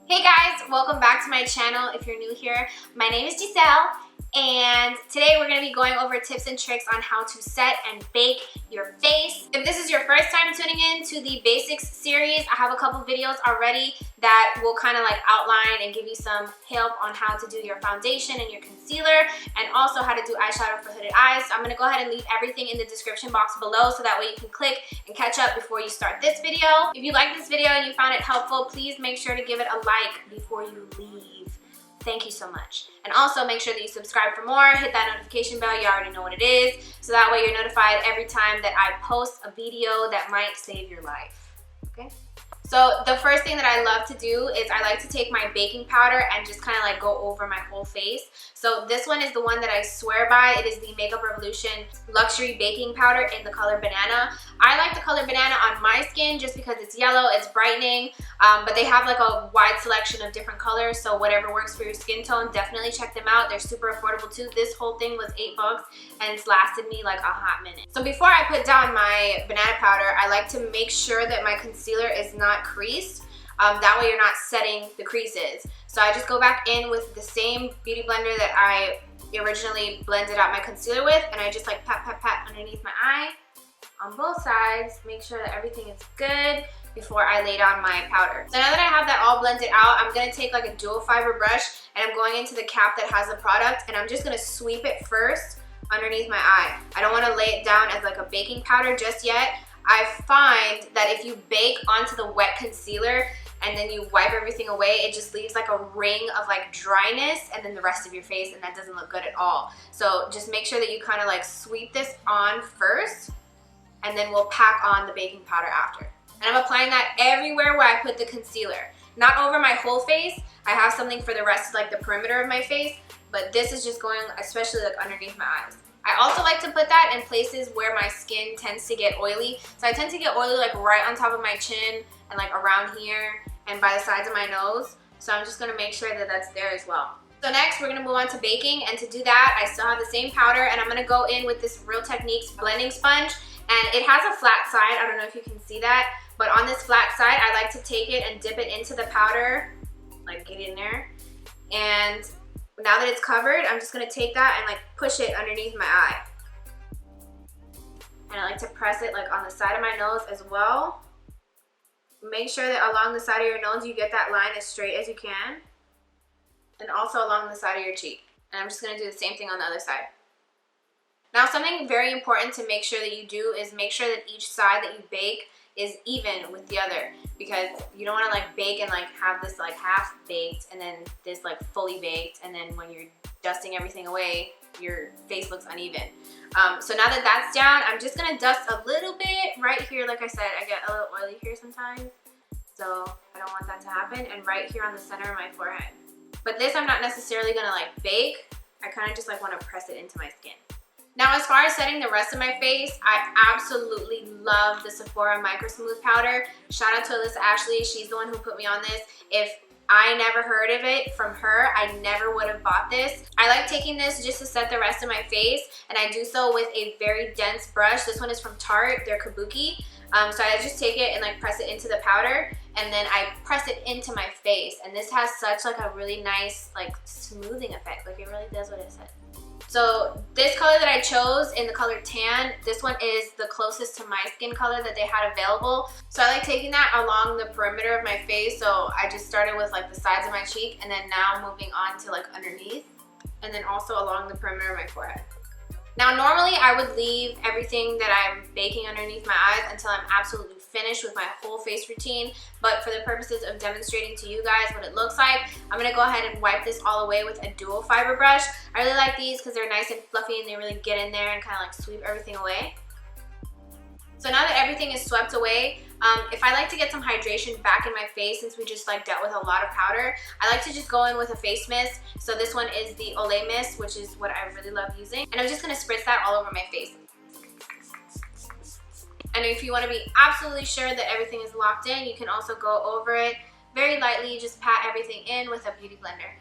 Hey guys, welcome back to my channel. If you're new here, my name is Giselle, and today we're going to be going over tips and tricks on how to set and bake your face. If this is your first time tuning in to the basics series, I have a couple videos already that will kind of like outline and give you some help on how to do your foundation and your concealer, and also how to do eyeshadow for hooded eyes. So I'm going to go ahead and leave everything in the description box below so that way you can click and catch up before you start this video. If you like this video and you found it helpful, please make sure to give it a like before you leave. Thank you so much. And also make sure that you subscribe for more, hit that notification bell, you already know what it is, so that way you're notified every time that I post a video that might save your life, okay? So the first thing that I love to do is I like to take my baking powder and just kind of like go over my whole face. So this one is the one that I swear by. It is the Makeup Revolution Luxury Baking Powder in the color Banana. I like the color Banana on my skin just because it's yellow, it's brightening, but they have like a wide selection of different colors, so whatever works for your skin tone, definitely check them out. They're super affordable too. This whole thing was $8 and it's lasted me like a hot minute. So before I put down my banana powder, I like to make sure that my concealer is not creased. That way you're not setting the creases. So I just go back in with the same beauty blender that I originally blended out my concealer with, and I just like pat, pat, pat underneath my eye on both sides, make sure that everything is good before I lay down my powder. So now that I have that all blended out, I'm gonna take like a dual fiber brush and I'm going into the cap that has the product, and I'm just gonna sweep it first underneath my eye. I don't wanna lay it down as like a baking powder just yet. I find that if you bake onto the wet concealer and then you wipe everything away, it just leaves like a ring of like dryness and then the rest of your face, and that doesn't look good at all. So just make sure that you kind of like sweep this on first, and then we'll pack on the baking powder after. And I'm applying that everywhere where I put the concealer. Not over my whole face. I have something for the rest of like the perimeter of my face, but this is just going especially like underneath my eyes. I also like to put that in places where my skin tends to get oily. So I tend to get oily like right on top of my chin and like around here and by the sides of my nose. So I'm just gonna make sure that that's there as well. So next we're gonna move on to baking, and to do that I still have the same powder, and I'm gonna go in with this Real Techniques blending sponge, and it has a flat side. I don't know if you can see that, but on this flat side I like to take it and dip it into the powder, like get in there, and now that it's covered, I'm just gonna take that and like push it underneath my eye. And I like to press it like on the side of my nose as well. Make sure that along the side of your nose you get that line as straight as you can. And also along the side of your cheek. And I'm just gonna do the same thing on the other side. Now something very important to make sure that you do is make sure that each side that you bake is even with the other, because you don't want to like bake and like have this like half baked and then this like fully baked, and then when you're dusting everything away your face looks uneven. So now that that's down, I'm just gonna dust a little bit right here. Like I said, I get a little oily here sometimes, so I don't want that to happen, and right here on the center of my forehead. But this I'm not necessarily gonna like bake. I kind of just like want to press it into my skin. Now as far as setting the rest of my face, I absolutely love the Sephora Microsmooth powder. Shout out to Alyssa Ashley, she's the one who put me on this. If I never heard of it from her, I never would have bought this. I like taking this just to set the rest of my face, and I do so with a very dense brush. This one is from Tarte, they're kabuki. So I just take it and like press it into the powder, and then I press it into my face, and this has such like a really nice like smoothing effect. Like it really does what it says. So this color that I chose in the color Tan, this one is the closest to my skin color that they had available. So I like taking that along the perimeter of my face. So I just started with like the sides of my cheek, and then now moving on to like underneath, and then also along the perimeter of my forehead. Now normally I would leave everything that I'm baking underneath my eyes until I'm absolutely finished with my whole face routine, but for the purposes of demonstrating to you guys what it looks like, I'm gonna go ahead and wipe this all away with a dual fiber brush. I really like these because they're nice and fluffy and they really get in there and kind of like sweep everything away. So now that everything is swept away, if I like to get some hydration back in my face, since we just like dealt with a lot of powder, I like to just go in with a face mist. So this one is the Olay Mist, which is what I really love using. And I'm just gonna spritz that all over my face. And if you wanna be absolutely sure that everything is locked in, you can also go over it very lightly, just pat everything in with a beauty blender.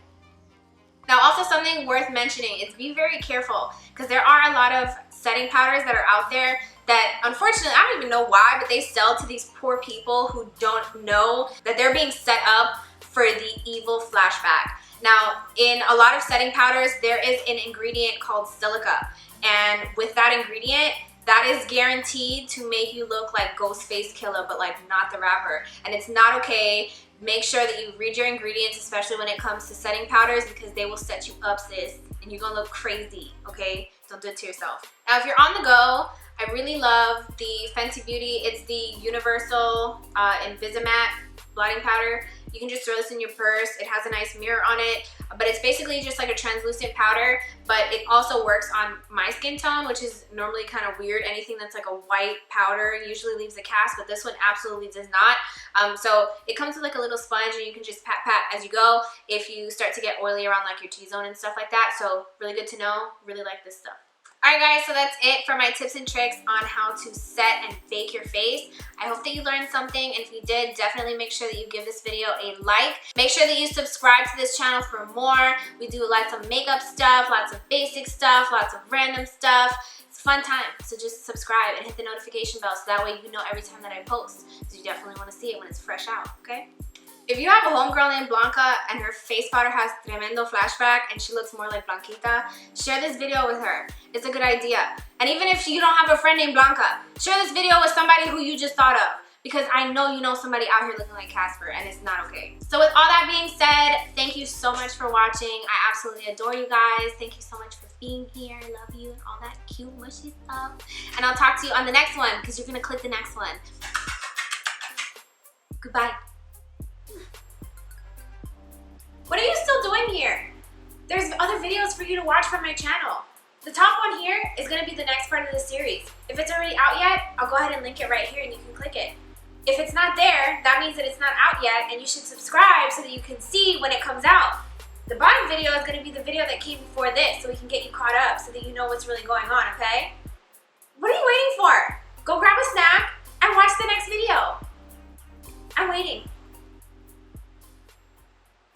Now also something worth mentioning is be very careful, because there are a lot of setting powders that are out there that unfortunately, I don't even know why, but they sell to these poor people who don't know that they're being set up for the Evil Flashback. Now, in a lot of setting powders, there is an ingredient called silica. And with that ingredient, that is guaranteed to make you look like Ghostface Killer, but like not the rapper. And it's not okay. Make sure that you read your ingredients, especially when it comes to setting powders, because they will set you up, sis, and you're gonna look crazy, okay? Don't do it to yourself. Now, if you're on the go, I really love the Fenty Beauty. It's the Universal Invisimatte blotting powder. You can just throw this in your purse. It has a nice mirror on it, but it's basically just like a translucent powder, but it also works on my skin tone, which is normally kind of weird. Anything that's like a white powder usually leaves a cast, but this one absolutely does not. So it comes with like a little sponge, and you can just pat as you go if you start to get oily around like your T-zone and stuff like that. So really good to know. Really like this stuff. Alright guys, so that's it for my tips and tricks on how to set and bake your face. I hope that you learned something, and if you did, definitely make sure that you give this video a like. Make sure that you subscribe to this channel for more. We do lots of makeup stuff, lots of basic stuff, lots of random stuff. It's a fun time, so just subscribe and hit the notification bell so that way you know every time that I post. So you definitely want to see it when it's fresh out, okay? If you have a homegirl named Blanca and her face powder has tremendo flashback and she looks more like Blanquita, share this video with her. It's a good idea. And even if you don't have a friend named Blanca, share this video with somebody who you just thought of, because I know you know somebody out here looking like Casper, and it's not okay. So with all that being said, thank you so much for watching. I absolutely adore you guys. Thank you so much for being here. I love you and all that cute mushy stuff. And I'll talk to you on the next one, because you're going to click the next one. Goodbye. What are you still doing here? There's other videos for you to watch from my channel. The top one here is going to be the next part of the series. If it's already out yet, I'll go ahead and link it right here and you can click it. If it's not there, that means that it's not out yet, and you should subscribe so that you can see when it comes out. The bottom video is going to be the video that came before this, so we can get you caught up so that you know what's really going on, okay?